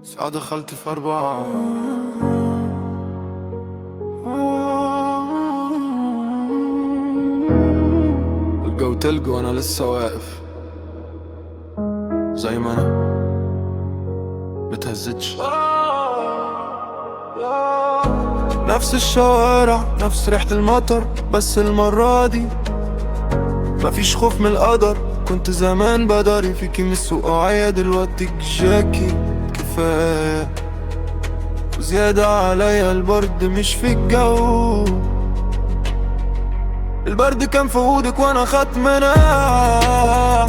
ساعة دخلت في 4. الجو تلج وانا لسه واقف زي ما انا متهزتش. نفس الشوارع نفس ريحة المطر، بس المرة دي مفيش خوف من القدر. كنت زمان بداري فيكي من السقوعية، دلوقتي جاكي كفاية وزيادة عليا. البرد مش في الجو، البرد كان في وجودك وانا خدت مناع.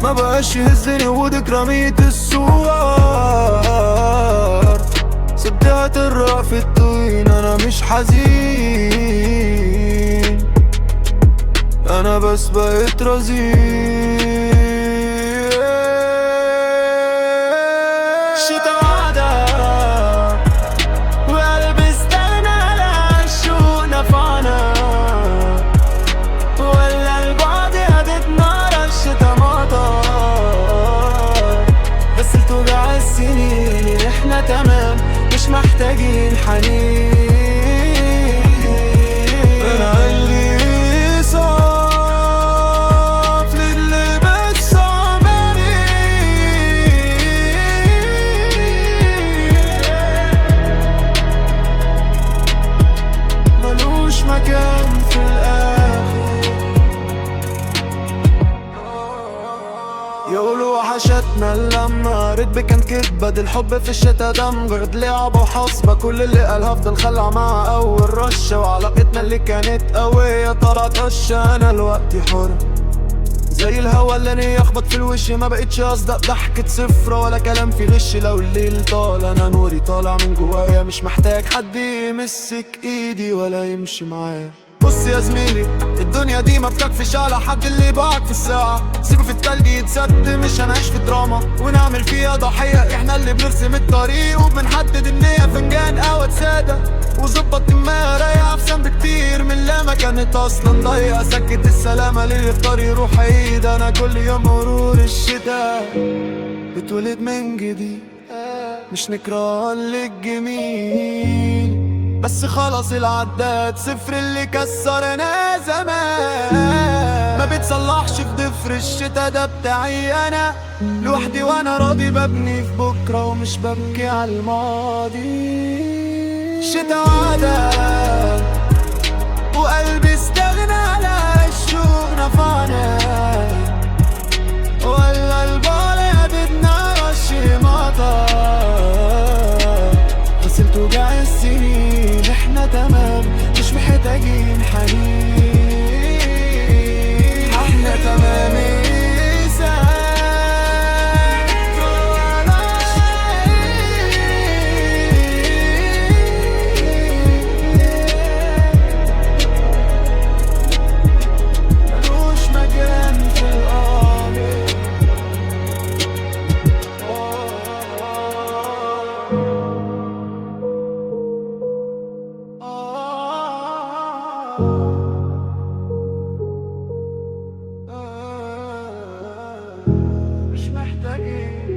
ما بقاش يهزني وجودك، رميت السوار سبتها ترق في الطين. انا مش حزين، انا بس بقيت رزين. شتا وعدة وقلبي استغنى على الشوق نفعنا، ولا البعد هدت نار. الشتا مطر بس التوجع السنين، احنا تمام مش محتاجين حنين. انا اللي صاف للي بتصعبني، ملوش مكان في الاخر. يقولوا وحشتنا اللمة، رتبة كانت كدبة، دي الحب في الشتا دم. غيرت لعبة وحصبة، كل اللي قالها فضل خلع مع أول رشة. وعلاقتنا اللي كانت قوية طلعت هشة. أنا دلوقتي حر زي الهوا اللي يخبط في الوش، ما بقتش أصدق ضحكة صفرة ولا كلام في غش. لو الليل طال أنا نوري طالع من جوايا، مش محتاج حد يمسك إيدي ولا يمشي معايا. بص يا زميلي، الدنيا دي ما بتكفيش على حد اللي باعك في الساعة. سيبه في التلج يتسد، مش هنعيش في دراما ونعمل فيها ضحية. احنا اللي بنرسم الطريق وبنحدد النية. فنجان قهوة سادة وظبط دماغ، ريح أحسن بكتير من لما كانت أصلا ضيقة. سكت السلامة للي اختار يروح عيد. أنا كل يوم مرور الشتاء بتولد من جديد، مش نكران للجميل بس خلاص العداد صفر. اللي كسرنا زمان ما بتصلحش في ضفر. الشتا ده بتاعي انا لوحدي، وانا راضي ببني في بكرة ومش ببكي على الماضي. شتا وعدة وقلبي استغنى على الشوق نفعنا، ولا البال هددنا رش مطر. غسلت وجع السنين، احنا تمام مش محتاجين حنين. احنا تمام ملوش مكان في الأرض. مش محتاجين